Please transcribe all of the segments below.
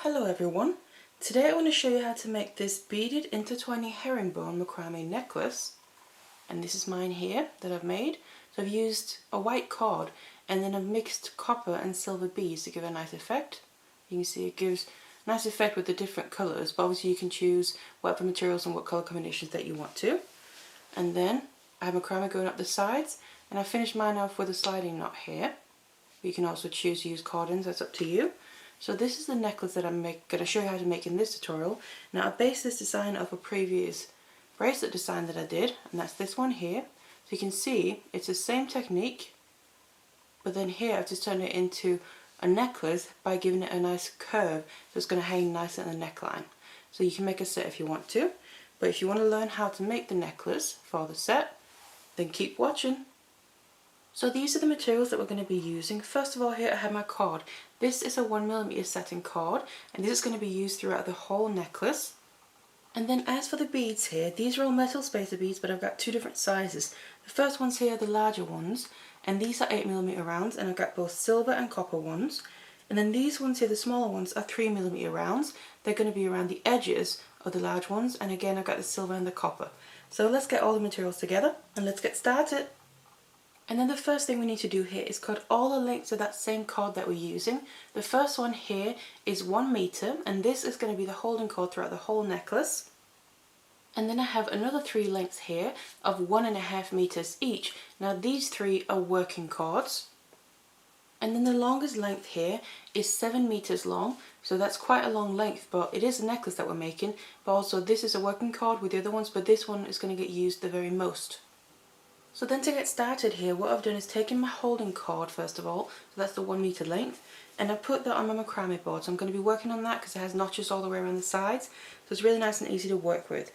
Hello everyone, today I want to show you how to make this beaded intertwining herringbone macrame necklace, and this is mine here that I've made. So I've used a white cord and then I've mixed copper and silver beads to give a nice effect. You can see it gives a nice effect with the different colours, but obviously you can choose whatever materials and what colour combinations that you want to. And then I have macrame going up the sides, and I finished mine off with a sliding knot here. You can also choose to use cordons, that's up to you. So this is the necklace that I'm going to show you how to make in this tutorial. Now I based this design off a previous bracelet design that I did, and that's this one here. So you can see it's the same technique, but then here I've just turned it into a necklace by giving it a nice curve, so it's going to hang nice in the neckline. So you can make a set if you want to, but if you want to learn how to make the necklace for the set, then keep watching. So these are the materials that we're going to be using. First of all, here I have my cord. This is a 1mm satin cord, and this is going to be used throughout the whole necklace. And then as for the beads here, these are all metal spacer beads, but I've got two different sizes. The first ones here are the larger ones, and these are 8mm rounds, and I've got both silver and copper ones. And then these ones here, the smaller ones, are 3mm rounds. They're going to be around the edges of the large ones, and again I've got the silver and the copper. So let's get all the materials together and let's get started. And then the first thing we need to do here is cut all the lengths of that same cord that we're using. The first one here is 1 meter, and this is going to be the holding cord throughout the whole necklace. And then I have another 3 lengths here of 1.5 meters each. Now these 3 are working cords. And then the longest length here is 7 meters long, so that's quite a long length, but it is a necklace that we're making. But also this is a working cord with the other ones, but this one is going to get used the very most. So then to get started here, what I've done is taken my holding cord first of all, so that's the 1 meter length, and I put that on my macrame board. So I'm going to be working on that because it has notches all the way around the sides, so it's really nice and easy to work with.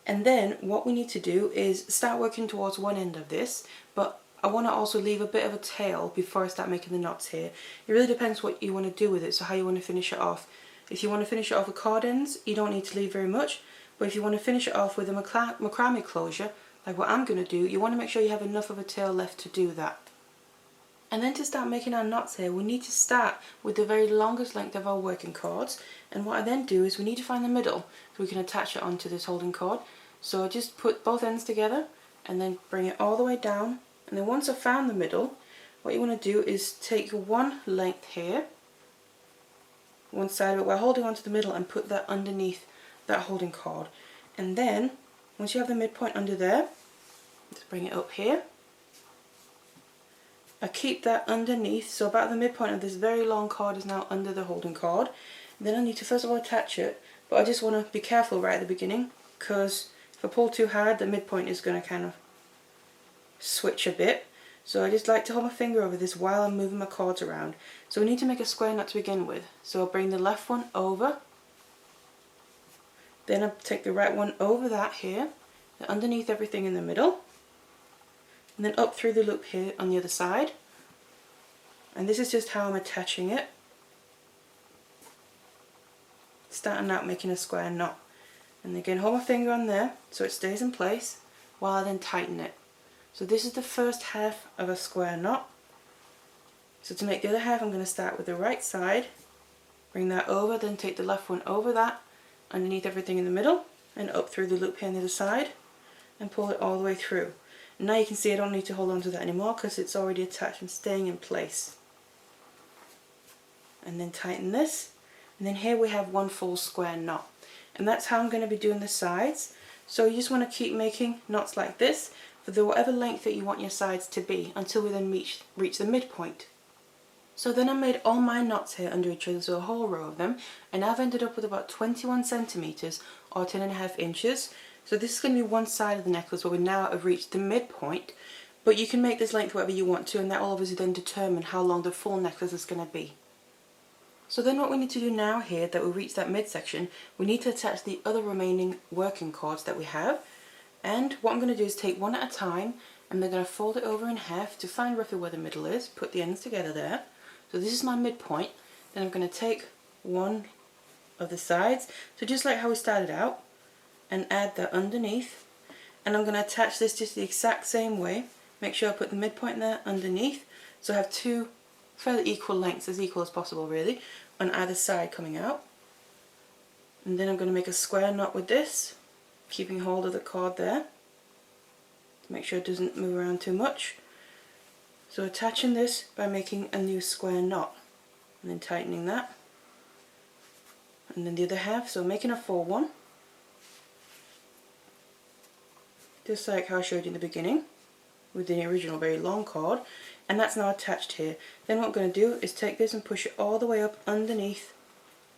And then what we need to do is start working towards one end of this, but I want to also leave a bit of a tail before I start making the knots here. It really depends what you want to do with it, so how you want to finish it off. If you want to finish it off with cord ends, you don't need to leave very much, but if you want to finish it off with a macrame closure, like what I'm going to do, you want to make sure you have enough of a tail left to do that. And then to start making our knots here, we need to start with the very longest length of our working cords, and what I then do is we need to find the middle so we can attach it onto this holding cord. So I just put both ends together and then bring it all the way down, and then once I've found the middle, what you want to do is take one length here, one side of it while holding onto the middle, and put that underneath that holding cord. And then once you have the midpoint under there, just bring it up here. I keep that underneath, so about the midpoint of this very long cord is now under the holding cord. And then I need to first of all attach it, but I just want to be careful right at the beginning, because if I pull too hard, the midpoint is going to kind of switch a bit. So I just like to hold my finger over this while I'm moving my cords around. So we need to make a square knot to begin with. So I'll bring the left one over. Then I take the right one over that here, underneath everything in the middle, and then up through the loop here on the other side. And this is just how I'm attaching it, starting out making a square knot. And again, hold my finger on there so it stays in place while I then tighten it. So this is the first half of a square knot. So to make the other half, I'm going to start with the right side, bring that over, then take the left one over that, underneath everything in the middle, and up through the loop here on the other side, and pull it all the way through. And now you can see I don't need to hold on to that anymore because it's already attached and staying in place. And then tighten this, and then here we have one full square knot. And that's how I'm going to be doing the sides. So you just want to keep making knots like this for whatever length that you want your sides to be until we then reach the midpoint. So then I made all my knots here under each other, so a whole row of them, and I've ended up with about 21 centimeters or 10.5 inches. So this is going to be one side of the necklace where we now have reached the midpoint, but you can make this length whatever you want to, and that will obviously then determine how long the full necklace is going to be. So then what we need to do now here, that we reach that midsection, we need to attach the other remaining working cords that we have. And what I'm going to do is take one at a time, and then going to fold it over in half to find roughly where the middle is, put the ends together there. So this is my midpoint. Then I'm going to take one of the sides, so just like how we started out, and add that underneath. And I'm going to attach this just the exact same way. Make sure I put the midpoint there underneath, so I have two fairly equal lengths, as equal as possible really, on either side coming out. And then I'm going to make a square knot with this, keeping hold of the cord there to make sure it doesn't move around too much. So attaching this by making a new square knot and then tightening that, and then the other half, so making a full one, just like how I showed you in the beginning with the original very long cord, and that's now attached here. Then what I'm going to do is take this and push it all the way up underneath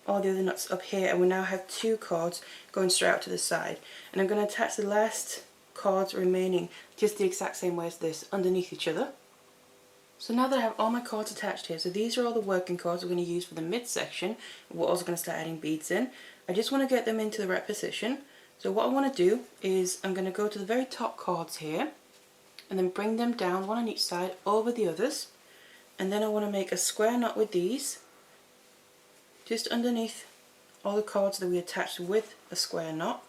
all the other knots up here, and we now have two cords going straight out to the side. And I'm going to attach the last cords remaining just the exact same way as this, underneath each other. So now that I have all my cords attached here, so these are all the working cords we're going to use for the midsection. We're also going to start adding beads in. I just want to get them into the right position. So what I want to do is I'm going to go to the very top cords here and then bring them down, one on each side, over the others. And then I want to make a square knot with these, just underneath all the cords that we attached with a square knot.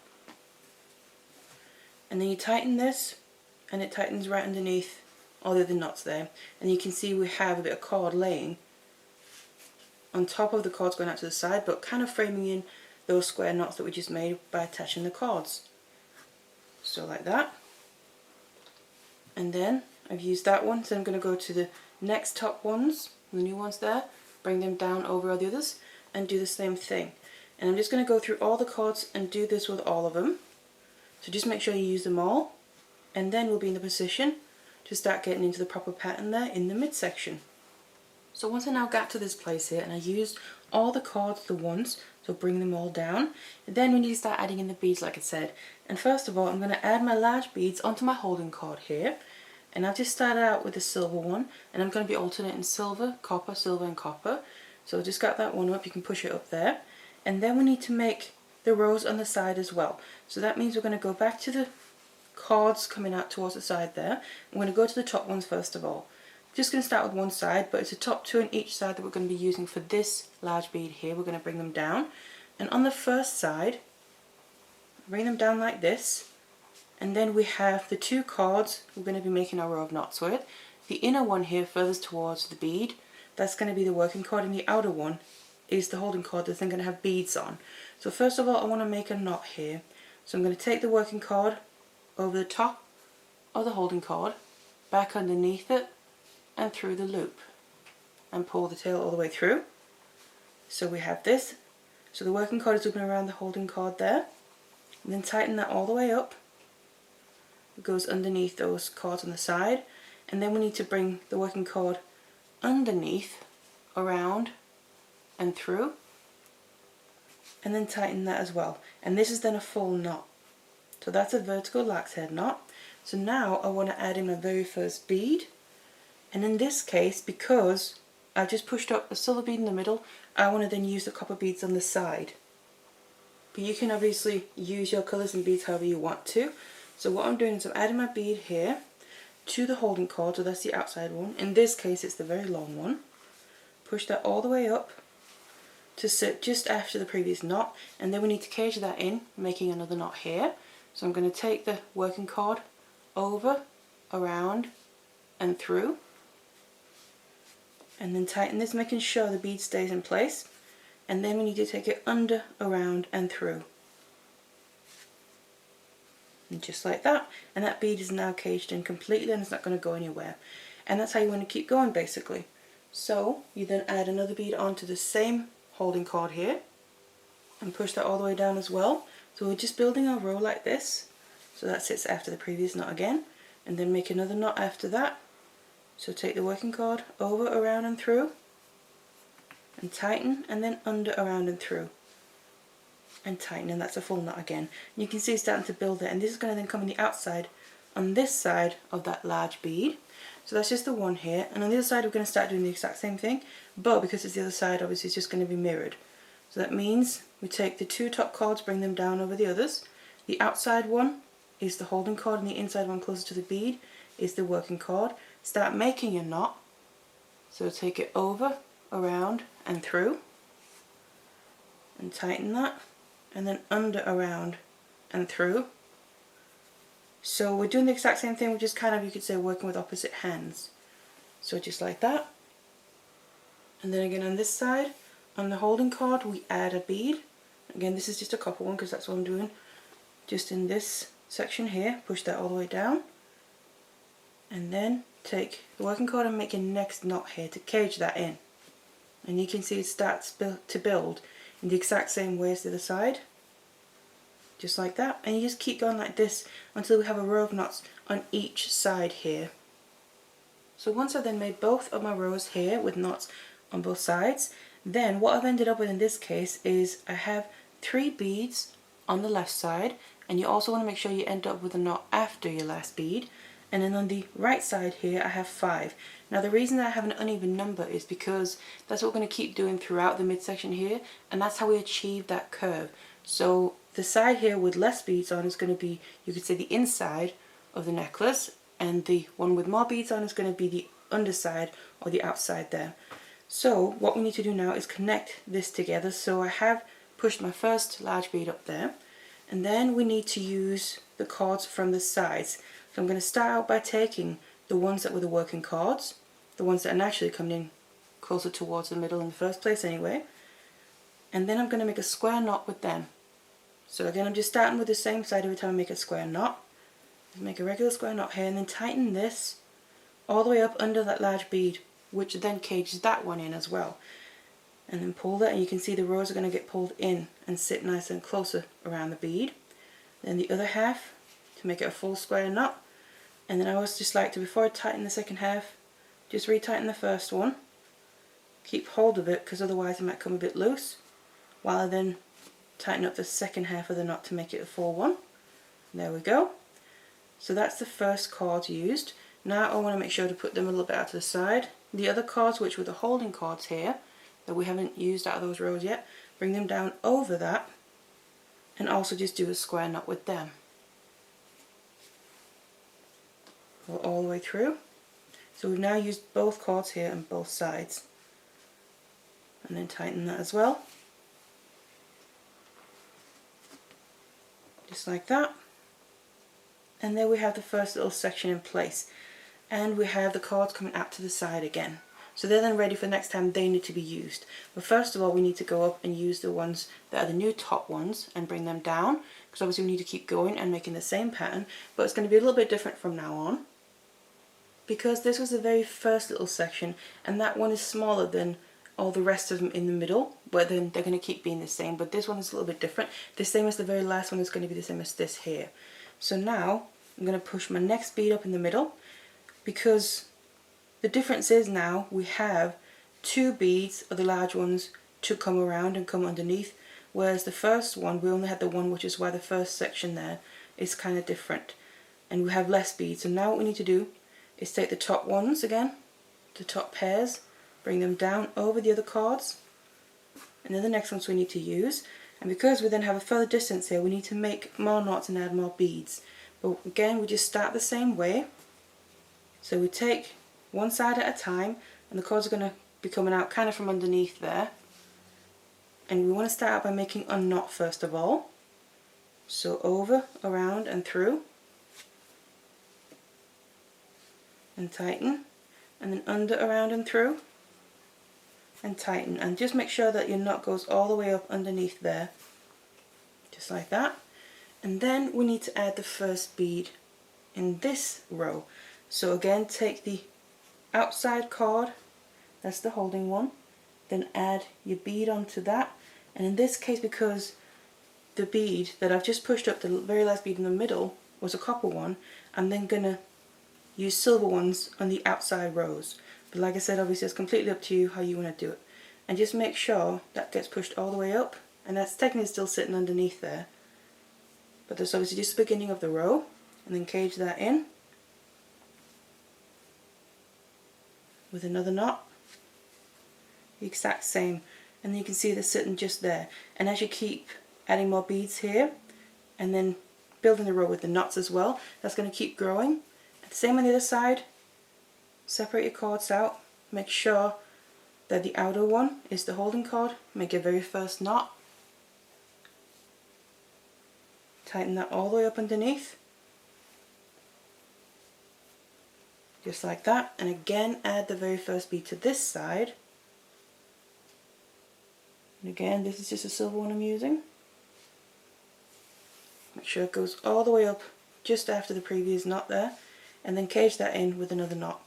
And then you tighten this, and it tightens right underneath all the other knots there. And you can see we have a bit of cord laying on top of the cords going out to the side, but kind of framing in those square knots that we just made by attaching the cords. So like that. And then I've used that one, so I'm going to go to the next top ones, the new ones there, bring them down over all the others, and do the same thing. And I'm just going to go through all the cords and do this with all of them. So just make sure you use them all, and then we'll be in the position to start getting into the proper pattern there in the midsection. So once I now got to this place here and I used all the cords at once, so bring them all down, and then we need to start adding in the beads like I said. And first of all I'm going to add my large beads onto my holding cord here, and I'll just start out with the silver one, and I'm going to be alternating silver and copper. So I just got that one up, you can push it up there, and then we need to make the rows on the side as well. So that means we're going to go back to the cords coming out towards the side there. I'm going to go to the top ones first of all. Just going to start with one side, but it's the top two on each side that we're going to be using for this large bead here. We're going to bring them down, and on the first side bring them down like this, and then we have the two cords we're going to be making our row of knots with. The inner one here furthest towards the bead, that's going to be the working cord, and the outer one is the holding cord that I'm going to have beads on. So first of all I want to make a knot here. So I'm going to take the working cord over the top of the holding cord, back underneath it and through the loop, and pull the tail all the way through. So we have this. So the working cord is looping around the holding cord there, and then tighten that all the way up. It goes underneath those cords on the side, and then we need to bring the working cord underneath, around and through, and then tighten that as well. And this is then a full knot. So that's a vertical lark's head knot. So now I want to add in my very first bead, and in this case, because I've just pushed up a silver bead in the middle, I want to then use the copper beads on the side. But you can obviously use your colours and beads however you want to. So what I'm doing is I'm adding my bead here to the holding cord, so that's the outside one. In this case it's the very long one. Push that all the way up to sit just after the previous knot, and then we need to cage that in, making another knot here. So I'm going to take the working cord over, around and through, and then tighten this, making sure the bead stays in place, and then we need to take it under, around and through. And just like that, and that bead is now caged in completely and it's not going to go anywhere. And that's how you want to keep going basically. So you then add another bead onto the same holding cord here and push that all the way down as well. So we're just building our row like this. So that sits after the previous knot again, and then make another knot after that. So take the working cord over, around and through, and tighten, and then under, around and through, and tighten, and that's a full knot again. And you can see it's starting to build there, and this is going to then come on the outside on this side of that large bead. So that's just the one here, and on the other side we're going to start doing the exact same thing, but because it's the other side obviously it's just going to be mirrored. So that means we take the two top cords, bring them down over the others. The outside one is the holding cord, and the inside one closer to the bead is the working cord. Start making a knot, so take it over, around and through, and tighten that, and then under, around and through. So we're doing the exact same thing, we're just kind of, you could say, working with opposite hands. So just like that. And then again on this side, on the holding cord we add a bead, Again, this is just a copper one because that's what I'm doing. Just in this section here, push that all the way down, and then take the working cord and make your next knot here to cage that in. And you can see it starts to build in the exact same way as the other side, just like that. And you just keep going like this until we have a row of knots on each side here. So once I've then made both of my rows here with knots on both sides, then what I've ended up with in this case is I have 3 beads on the left side, and you also want to make sure you end up with a knot after your last bead. And then on the right side here I have 5. Now the reason that I have an uneven number is because that's what we're going to keep doing throughout the midsection here, and that's how we achieve that curve. So the side here with less beads on is going to be, you could say, the inside of the necklace, and the one with more beads on is going to be the underside or the outside there. So what we need to do now is connect this together. So I have pushed my first large bead up there, and then we need to use the cords from the sides. So I'm going to start out by taking the ones that were the working cords, the ones that are naturally coming in closer towards the middle in the first place anyway, and then I'm going to make a square knot with them. So again, I'm just starting with the same side every time I make a square knot. Just make a regular square knot here, and then tighten this all the way up under that large bead, which then cages that one in as well. And then pull that, and you can see the rows are going to get pulled in and sit nice and closer around the bead. Then the other half to make it a full square knot. And then I always just like to, before I tighten the second half, just retighten the first one. Keep hold of it because otherwise it might come a bit loose, while I then tighten up the second half of the knot to make it a full one. And there we go. So that's the first cord used. Now I want to make sure to put them a little bit out to the side. The other cords, which were the holding cords here, that we haven't used out of those rows yet, bring them down over that, and also just do a square knot with them. Go all the way through. So we've now used both cords here on both sides. And then tighten that as well. Just like that. And there we have the first little section in place. And we have the cords coming out to the side again. So they're then ready for next time they need to be used. But first of all, we need to go up and use the ones that are the new top ones and bring them down, because obviously we need to keep going and making the same pattern, but it's going to be a little bit different from now on, because this was the very first little section and that one is smaller than all the rest of them in the middle, but then they're going to keep being the same, but this one is a little bit different. The same as the very last one is going to be the same as this here. So now I'm going to push my next bead up in the middle, because the difference is now we have 2 beads of the large ones to come around and come underneath, whereas the first one we only had the one, which is why the first section there is kind of different, and we have less beads. So now what we need to do is take the top ones again, the top pairs, bring them down over the other cords, and then the next ones we need to use. And because we then have a further distance here, we need to make more knots and add more beads. But again, we just start the same way. So we take one side at a time, and the cords are going to be coming out kind of from underneath there. And we want to start out by making a knot first of all. So over, around and through. And tighten. And then under, around and through. And tighten. And just make sure that your knot goes all the way up underneath there. Just like that. And then we need to add the first bead in this row. So again, take the outside cord, that's the holding one, then add your bead onto that. And in this case, because the bead that I've just pushed up, the very last bead in the middle, was a copper one, I'm then going to use silver ones on the outside rows. But like I said, obviously it's completely up to you how you want to do it. And just make sure that gets pushed all the way up, and that's technically still sitting underneath there. But that's obviously just the beginning of the row, and then cage that in with another knot, the exact same, and then you can see they're sitting just there. And as you keep adding more beads here and then building the row with the knots as well, that's going to keep growing. And the same on the other side. Separate your cords out, make sure that the outer one is the holding cord, make your very first knot, tighten that all the way up underneath, just like that, and again add the very first bead to this side. And again, this is just a silver one I'm using. Make sure it goes all the way up just after the previous knot there, and then cage that in with another knot.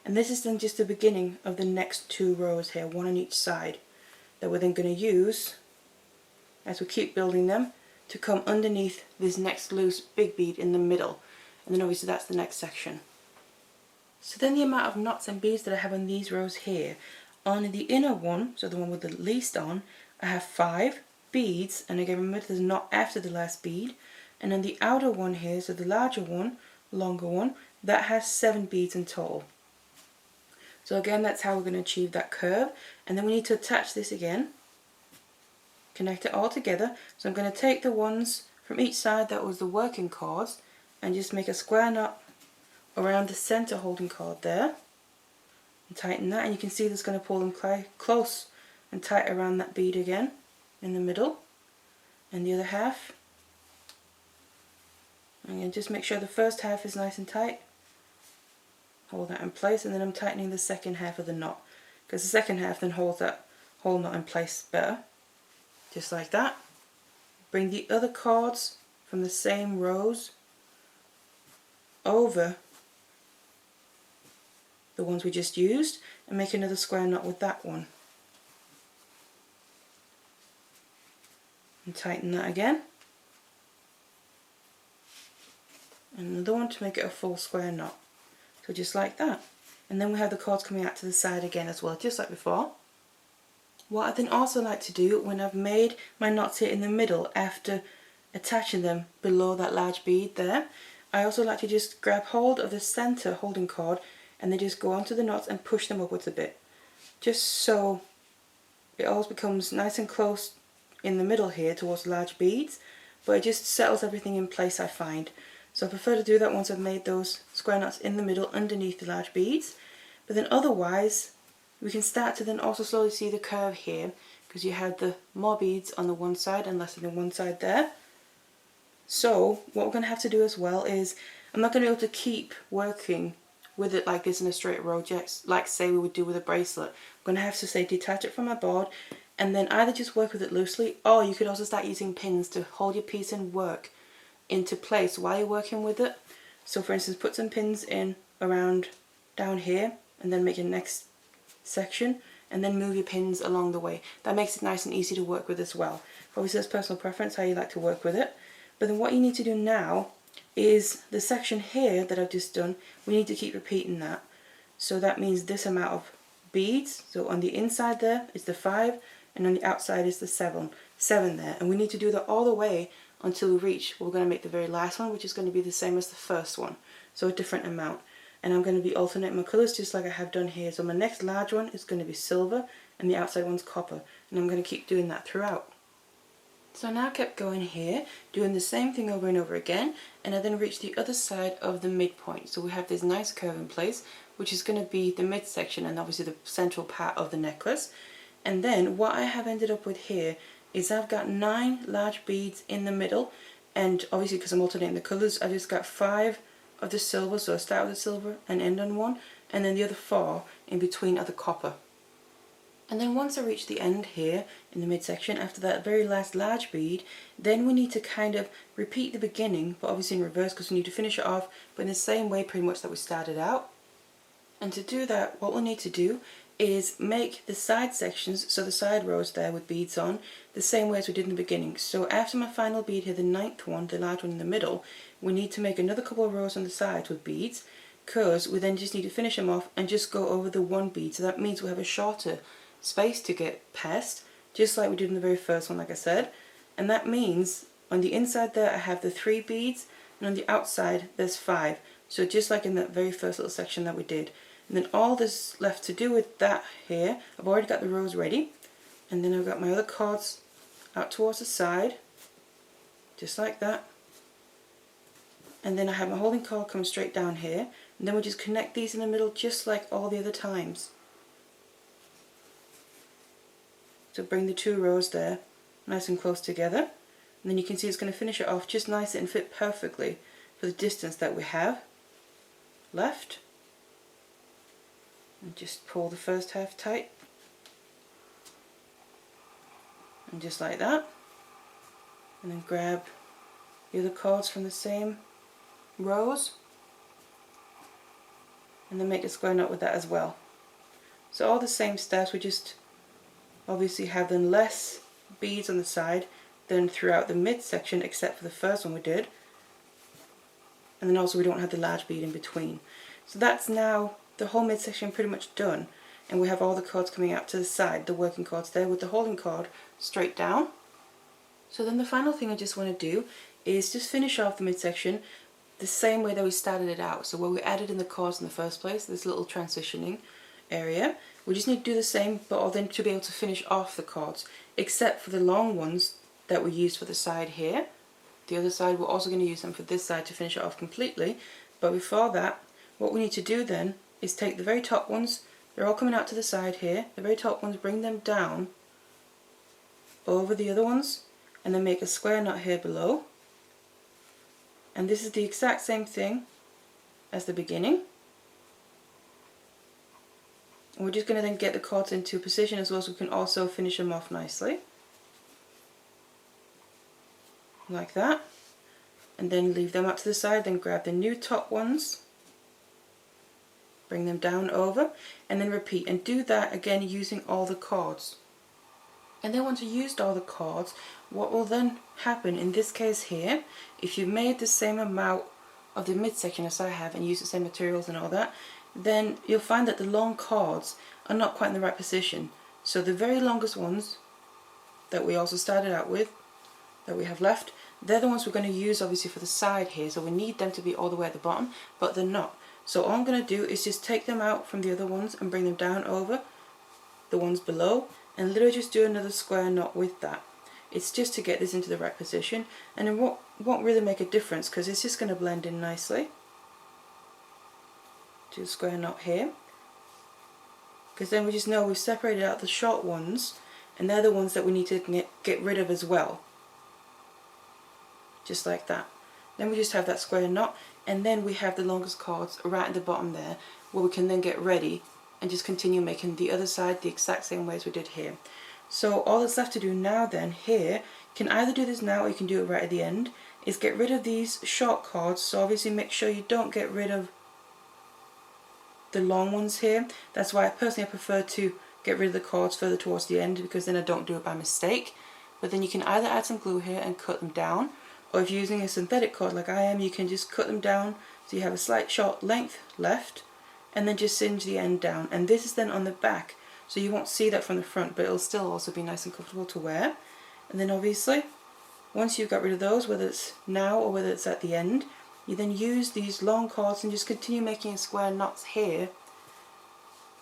And this is then just the beginning of the next 2 rows here, one on each side, that we're then going to use as we keep building them to come underneath this next loose big bead in the middle. And then obviously that's the next section. So then the amount of knots and beads that I have on these rows here, on the inner one, so the one with the least on, I have 5 beads, and again remember there's a knot after the last bead. And on the outer one here, so the larger one, longer one, that has 7 beads in total. So again, that's how we're going to achieve that curve. And then we need to attach this again, connect it all together. So I'm going to take the ones from each side that was the working cords and just make a square knot around the center holding cord there and tighten that, and you can see that's going to pull them close and tight around that bead again in the middle, and the other half. And just make sure the first half is nice and tight. Hold that in place, and then I'm tightening the second half of the knot, because the second half then holds that whole knot in place better. Just like that. Bring the other cords from the same rows over the ones we just used and make another square knot with that one. And tighten that again. And another one to make it a full square knot. So just like that. And then we have the cords coming out to the side again as well, just like before. What I then also like to do when I've made my knots here in the middle after attaching them below that large bead there, I also like to just grab hold of the center holding cord and then just go onto the knots and push them upwards a bit. Just so it always becomes nice and close in the middle here towards the large beads, but it just settles everything in place, I find. So I prefer to do that once I've made those square knots in the middle underneath the large beads. But then otherwise, we can start to then also slowly see the curve here, because you have the more beads on the one side and less on the one side there. So what we're going to have to do as well is, I'm not going to be able to keep working with it like this in a straight row, just like say we would do with a bracelet. I'm going to have to say detach it from my board and then either just work with it loosely, or you could also start using pins to hold your piece and work into place while you're working with it. So for instance, put some pins in around down here and then make your next section and then move your pins along the way. That makes it nice and easy to work with as well. Obviously that's personal preference how you like to work with it. But then what you need to do now is the section here that I've just done, we need to keep repeating that. So that means this amount of beads, so on the inside there is the 5 and on the outside is the 7 there, and we need to do that all the way until we reach, we're going to make the very last one, which is going to be the same as the first one, so a different amount. And I'm going to be alternating my colours just like I have done here. So my next large one is going to be silver and the outside one's copper, and I'm going to keep doing that throughout. So I now kept going here, doing the same thing over and over again, and I then reached the other side of the midpoint. So we have this nice curve in place, which is going to be the midsection and obviously the central part of the necklace. And then what I have ended up with here is I've got 9 large beads in the middle, and obviously because I'm alternating the colours, I just got 5 of the silver, so I start with the silver and end on one, and then the other 4 in between are the copper. And then once I reach the end here in the midsection, after that very last large bead, then we need to kind of repeat the beginning, but obviously in reverse because we need to finish it off, but in the same way pretty much that we started out. And to do that, what we'll need to do is make the side sections, so the side rows there with beads on, the same way as we did in the beginning. So after my final bead here, the 9th one, the large one in the middle, we need to make another couple of rows on the sides with beads, because we then just need to finish them off and just go over the one bead. So that means we have a shorter space to get past, just like we did in the very first one, like I said. And that means on the inside there I have the 3 beads, and on the outside there's 5. So just like in that very first little section that we did. And then all this left to do with that here, I've already got the rows ready, and then I've got my other cords out towards the side, just like that. And then I have my holding cord come straight down here, and then we just connect these in the middle just like all the other times. So bring the 2 rows there nice and close together, and then you can see it's going to finish it off just nice and fit perfectly for the distance that we have left. And just pull the first half tight, and just like that, and then grab the other cords from the same rows, and then make a square knot with that as well. So all the same steps, we just obviously have then less beads on the side than throughout the midsection, except for the first one we did. And then also we don't have the large bead in between. So that's now the whole midsection pretty much done. And we have all the cords coming out to the side, the working cords there, with the holding cord straight down. So then the final thing I just want to do is just finish off the midsection the same way that we started it out. So where we added in the cords in the first place, this little transitioning area, we just need to do the same, but then to be able to finish off the cords, except for the long ones that we used for the side here. The other side, we're also going to use them for this side to finish it off completely. But before that, what we need to do then is take the very top ones, they're all coming out to the side here, the very top ones, bring them down over the other ones, and then make a square knot here below. And this is the exact same thing as the beginning. And we're just going to then get the cords into position as well, so we can also finish them off nicely. Like that. And then leave them out to the side, then grab the new top ones, bring them down over, and then repeat. And do that again using all the cords. And then once you've used all the cords, what will then happen in this case here, if you've made the same amount of the midsection as I have and used the same materials and all that, then you'll find that the long cords are not quite in the right position. So the very longest ones that we also started out with, that we have left, they're the ones we're going to use obviously for the side here, so we need them to be all the way at the bottom, but they're not. So all I'm going to do is just take them out from the other ones and bring them down over the ones below, and literally just do another square knot with that. It's just to get this into the right position, and it won't really make a difference because it's just going to blend in nicely. Do a square knot here, because then we just know we've separated out the short ones, and they're the ones that we need to get rid of as well. Just like that. Then we just have that square knot, and then we have the longest cords right at the bottom there, where we can then get ready and just continue making the other side the exact same way as we did here. So all that's left to do now then here, you can either do this now or you can do it right at the end, is get rid of these short cords. So obviously make sure you don't get rid of the long ones here. That's why I prefer to get rid of the cords further towards the end, because then I don't do it by mistake. But then you can either add some glue here and cut them down, or if you're using a synthetic cord like I am, you can just cut them down so you have a slight short length left, and then just singe the end down. And this is then on the back, so you won't see that from the front, but it'll still also be nice and comfortable to wear. And then obviously, once you've got rid of those, whether it's now or whether it's at the end, you then use these long cords and just continue making square knots here,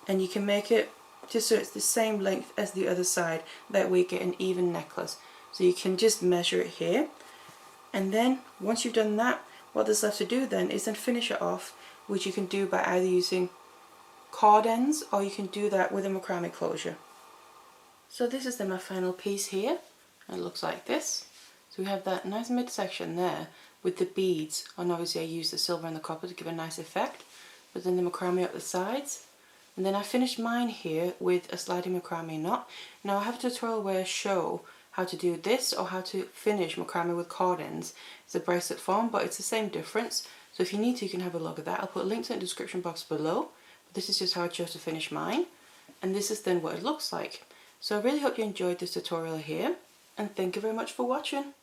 and you can make it just so it's the same length as the other side. That way you get an even necklace. So you can just measure it here, and then once you've done that, what there's left to do then is then finish it off, which you can do by either using cord ends, or you can do that with a macrame closure. So this is then my final piece here, and it looks like this. So we have that nice midsection there with the beads, and obviously I used the silver and the copper to give a nice effect, but then the macrame up the sides. And then I finished mine here with a sliding macrame knot. Now I have a tutorial where I show how to do this, or how to finish macrame with cord ends. It's a bracelet form, but it's the same difference. So if you need to, you can have a look at that. I'll put links in the description box below. But this is just how I chose to finish mine. And this is then what it looks like. So I really hope you enjoyed this tutorial here, and thank you very much for watching.